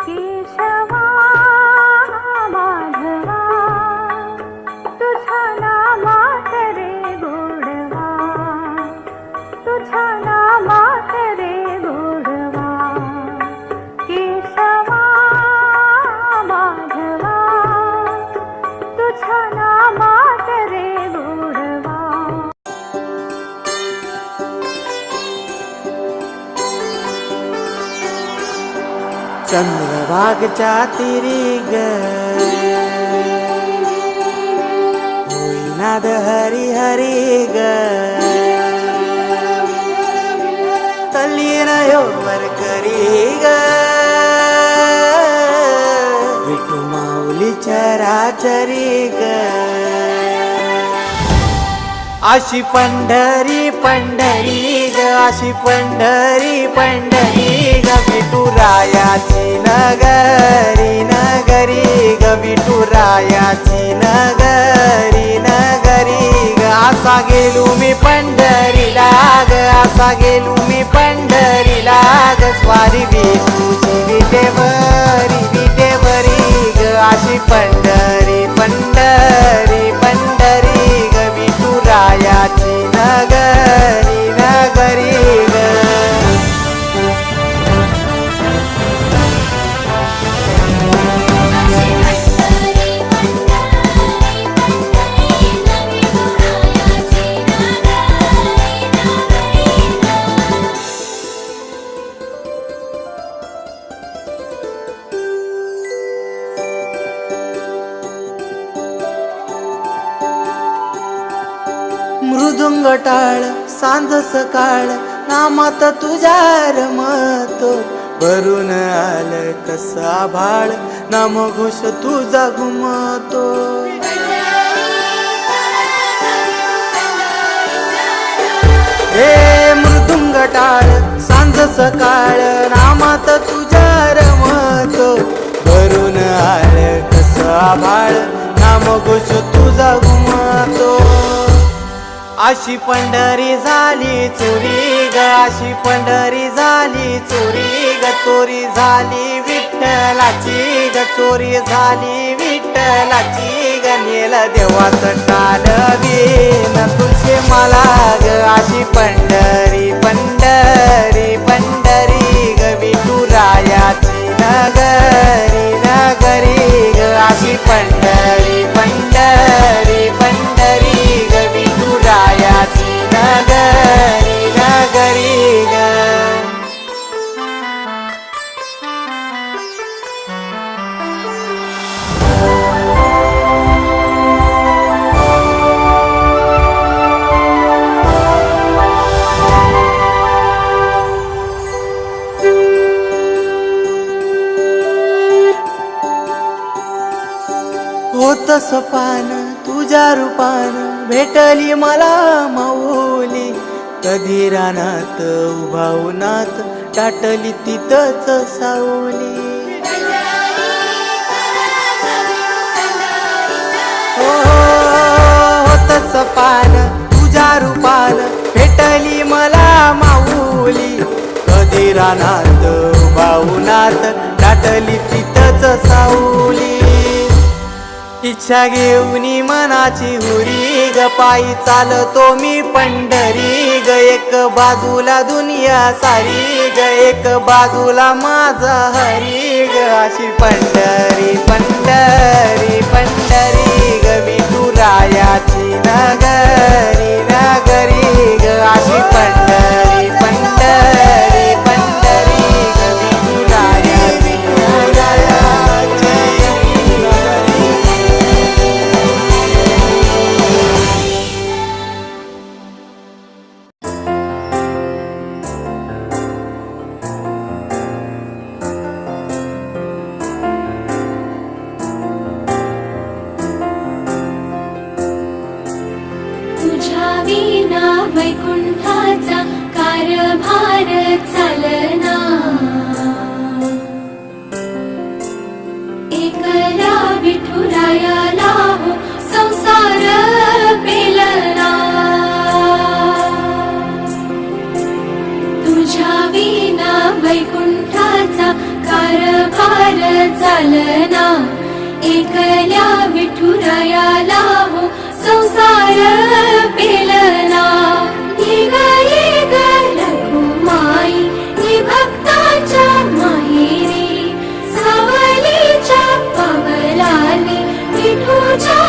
केशवा माधवा तुझ्या नामात रे गोडवा, तुझ्या नामात रे गोडवा. केशवा माधवा तुझ्या नामात रे गोडवा. चंद्रभागच्या तिरी ग होईनाद हरी हरी ग तल्लीन योवर करी ग विठू माऊली चराचरी ग. अशी पंढरी पंढरी ग, अशी पंढरी पंढरी ग विठुरायाची नगरी नगरी ग विठुरायाची नगरी नगरी ग. असा गेलो मी पंढरीला ग, असा गेलो मी पंढरीला ग स्वारी विठूची विटेवरी विटेवरी ग. अशी पंढरी पंढरी पंढरी ग विठुरायाची नगरी नगरी ग. मृदुंग टाळ सांज सकाळ नामात तुझ्या रमतो, भरून आलं कसं आभाळ नाम घोष तुझा घुमतो. हे मृदुंग टाळ सांज सकाळ नामात तुझ्या रमतो, भरून आलं कसं आभाळ नाम घोष तुझा घुमतो. अशी पंढरी झाली चोरी ग, अशी पंढरी झाली चोरी ग, चोरी झाली विठ्ठलाची ग, चोरी झाली विठ्ठलाची ग. नेल देवाचं टाळवीन तुझे मला ग. अशी पंढरी पंढरी पंढरी ग विठुरायाची नगरी नगरी ग. अशी पंढरी पंढरी पंढरी ग विठुरायाची नगरी नगरी ग. होतस पान तुझ्या रूपान भेटली मला माऊली, कधी रानात उभा उन्हात टाटली तिथंच सावली. हो होतस पान तुझ्या रूपान भेटली मला माऊली, कधी रानात उभा उन्हात टाटली तिथंच सावली. इच्छा घेऊनी मनाची हुरी ग पायी चालतो मी पंढरी ग. एक बाजूला दुनिया सारी ग, एक बाजूला माझा हरी ग. अशी पंढरी पंढरी पंढरी ग विठुरायाची नगरी नगरी ग. अशी पंढरी पंढरी पंढरी ग विठुरायाची नगरी. तुझ्या विना वैकुंठाचा कारभार चालना, एकल्या विठुरायाला हो संसार पेलना. ये ग रखुमाई, ये भक्ताच्या माहेरी, सावलीच्या पावलाने विठूच्या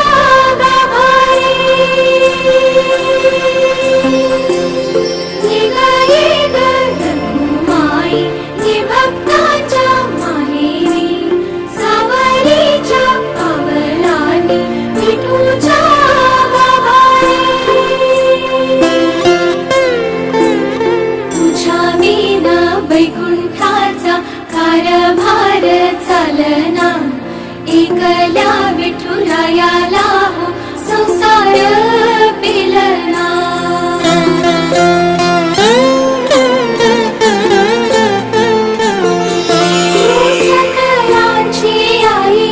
गाभारी. ये ग रखुमाई, ये भक्ताच्या माहेरी, सावलीच्या पावलाने विठूच्या गाभारी. तुझ्या विना वैकुंठाचा कारभार चालना, एकल्या विठुरायाला हो संसार पेलना. सकलांची आई,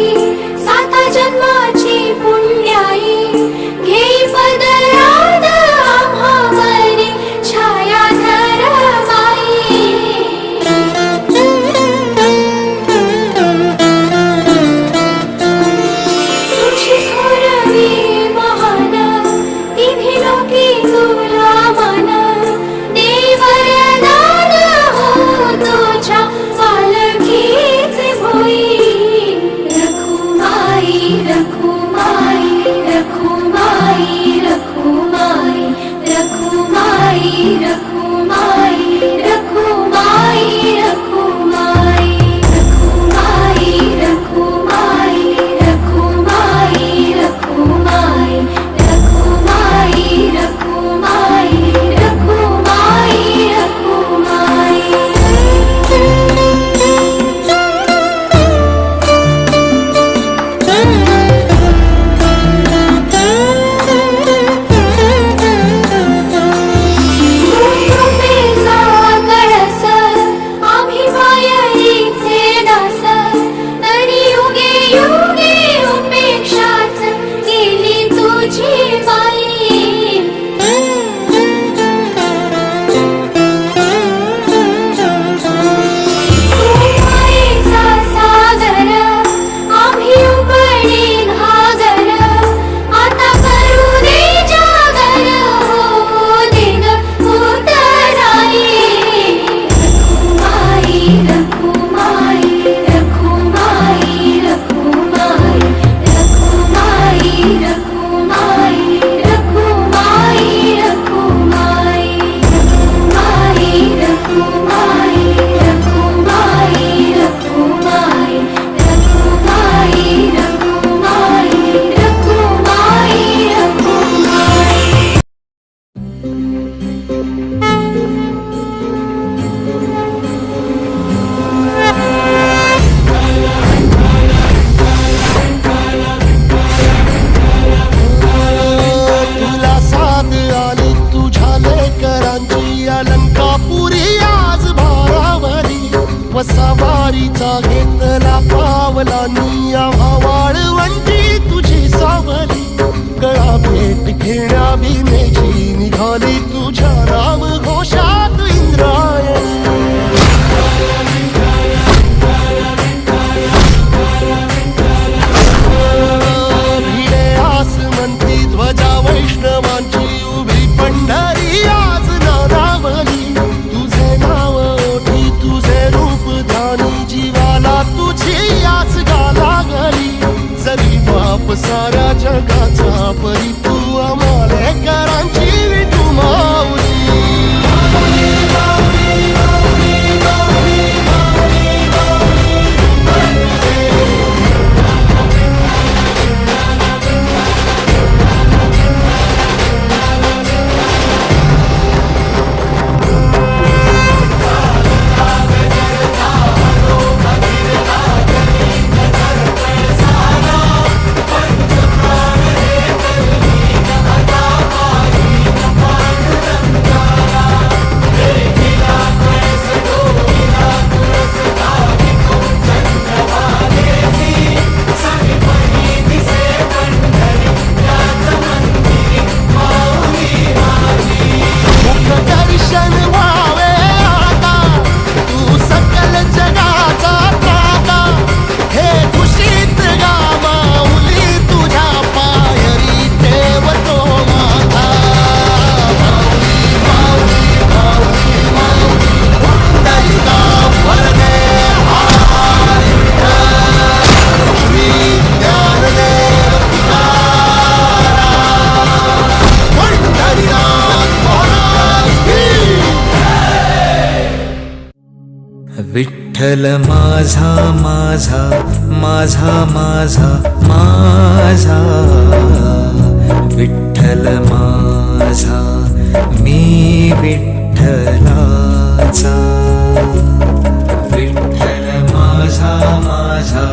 साता जन्माची पुण्याई, घेई पदरात आम्हावरी छायाधर माई. तुझी थोरवी महान, तिन्ही लोकी तुला मान, दे वरदान हो तुझ्या पालखीचे भोई. रखुमाई, रखुमाई, रखुमाई, रखुमाई, रखुमाई, रखुमाई, रखुमाई, रखुमाई, रखुमाई, रखुमाई, रखुमाई, रखुमाई, रखुमाई, रखुमाई, रखुमाई, रखुमाई. कृपेचा कळस, आम्ही मायेचे दास, तरी युगे युगे उपेक्षाच केली तुझी बाई. मायेचा सागर, आम्ही उपडी घागर, आता करू दे जागर हो दे ग उतराई. रखुमाई, रखुमाई, रखुमाई, रखुमाई, रखुमाई, रखुमाई, रखुमाई, रखुमाई, रखुमाई, रखुमाई, रखुमाई, रखुमाई, रखुमाई, रखुमाई, रखुमाई. तुला साथ आली तुझ्या लेकरांची, अलंकापुरी आज भारावरी, वसावारीचा घेतला पावलांनी, आम्हा वाळवंटी तुझी सावली. गळा भेट घेण्या भीमेची, निघाली तुझ्या राम घोषात इंद्रायणी. भिडे आसमंती ध्वजा वैष्णवांची, उभी पंढरी आज नारावली. तुझे नाव ओठी, तुझे रूप ध्यानी, जीवाला तुझी आस गाला गली. जरी बाप साऱ्या जगाचा, परी तू आम्हाले करांची विठू माऊली. विठ्ठल माझा माझा माझा माझा माझा विठ्ठल माझा मी विठ्ठलाचा विठ्ठल माझा माझा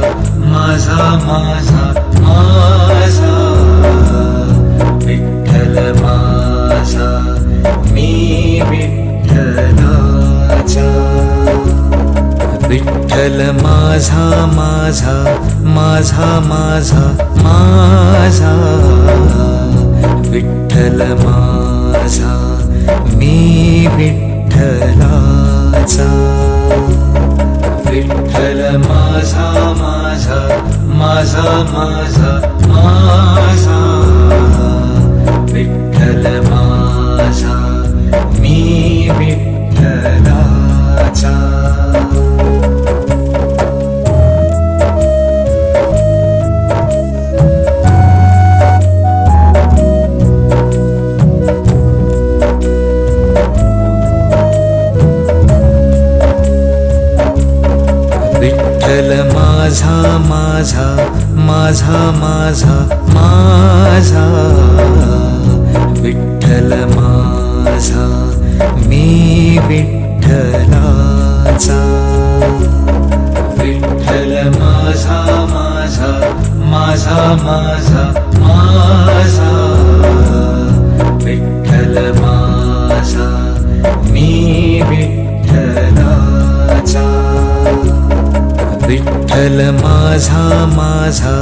माझा माझा माझा विठ्ठल माझा मी विठ्ठलाचा विठ्ठल माझा माझा माझा माझा माझा विठ्ठल माझा मी विठ्ठलाचा विठ्ठल माझा माझा माझा माझा माझा विठ्ठल माझा मी विठ्ठलाचा विठ्ठल माझा माझा माझा माझा माझा विठ्ठल माझा मी विठ्ठलाचा विठ्ठल माझा माझा माझा माझा माझा विठ्ठल माझा मी विठ्ठलाचा विठ्ठल माझा माझा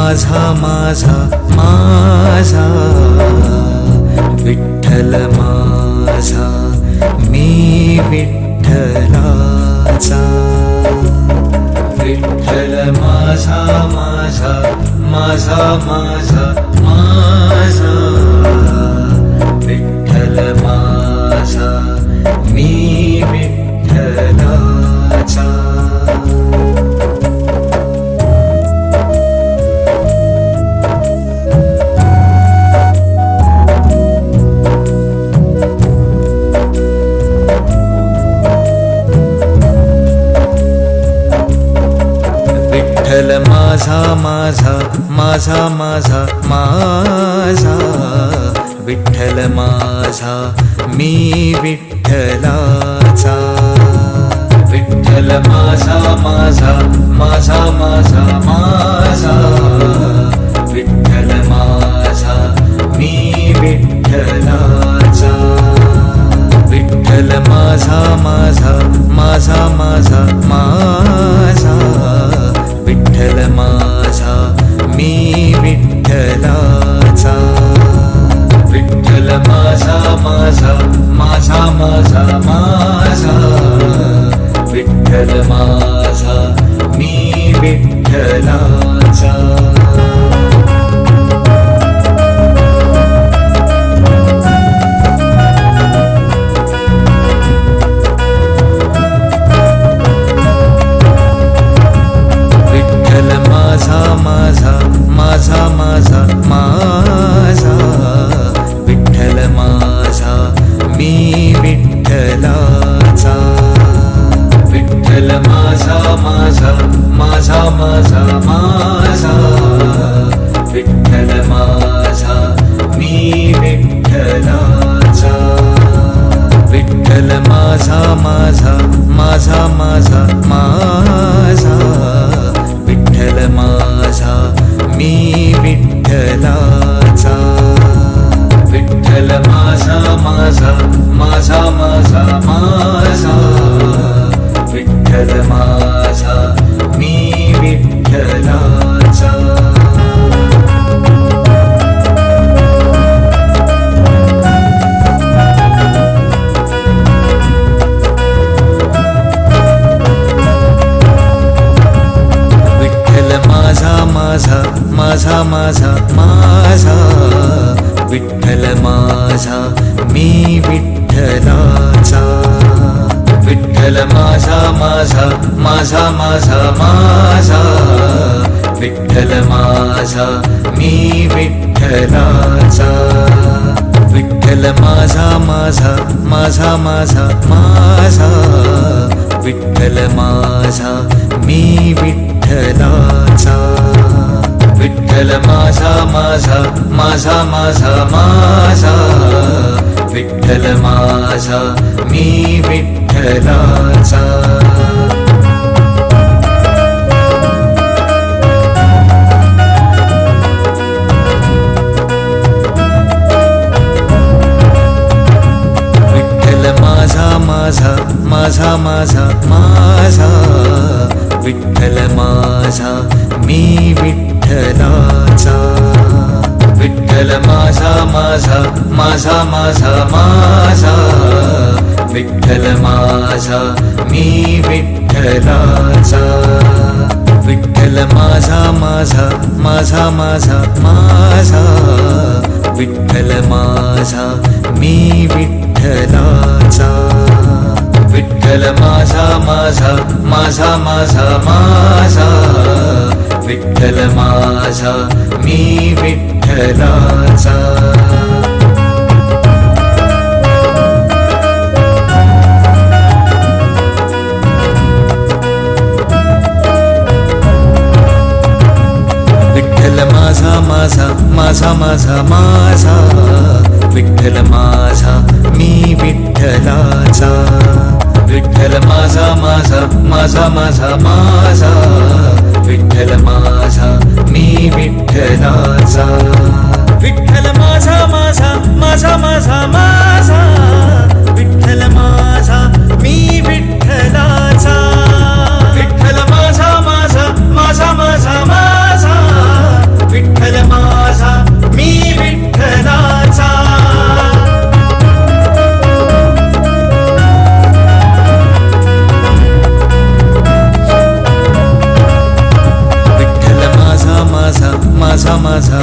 माझा माझा माझा विठ्ठल माझा मी विठ्ठलाचा विठ्ठल माझा माझा माझा माझा माझा विठ्ठल माझा मी विठ्ठलाचा विठ्ठल माझा माझा माझा माझा माझा विठ्ठल माझा मी विठ्ठलाचा विठ्ठल माझा माझा माझा माझा माझा विठ्ठल माझा मी विठ्ठलाचा विठ्ठल माझा माझा माझा माझा माझा विठ्ठल माझा मी विठ्ठलाचा विठ्ठल माझा माझा माझा माझा माझा विठ्ठल माझा मी विठ्ठलाचा माझा माझा माझा माझा माझा विठ्ठल माझा मी विठ्ठलाचा विठ्ठल माझा माझा माझा माझा माझा विठ्ठल माझा मी विठ्ठलाचा विठ्ठल माझा माझा माझा माझा माझा विठ्ठल माझा मी विठ्ठलाचा विठ्ठल माझा माझा माझा माझा माझा विठ्ठल माझा मी विठ्ठलाचा माझा माझा माझा माझा विठ्ठल माझा मी विठ्ठलाचा विठ्ठल माझा माझा माझा माझा माझा विठ्ठल माझा मी विठ्ठलाचा विठ्ठल माझा माझा माझा माझा माझा विठ्ठल माझा मी विठ्ठलाचा विठ्ठल माझा माझा माझा माझा माझा विठ्ठल माझा मी विठ्ठलाचा माझा माझा माझा माझा विठ्ठल माझा मी विठ्ठलाचा विठ्ठल माझा माझा माझा माझा माझा विठ्ठल माझा मी विठ्ठलाचा विठ्ठल माझा माझा माझा माझा माझा विठ्ठल माझा मी विठ्ठलाचा विठ्ठल माझा माझा माझा माझा माझा विठ्ठल माझा मी विठ्ठलाचा विठ्ठल माझा माझा माझा माझा माझा विठ्ठल माझा मी विठ्ठलाचा विठ्ठल माझा माझा माझा माझा माझा विठ्ठल माझा मी विठ्ठलाचा विठ्ठल माझा माझा माझा माझा माझा विठ्ठल माझा मी विठ्ठलाचा विठ्ठल माझा माझा माझा माझा माझा विठ्ठल माझा मी विठ्ठलाचा माझा माझा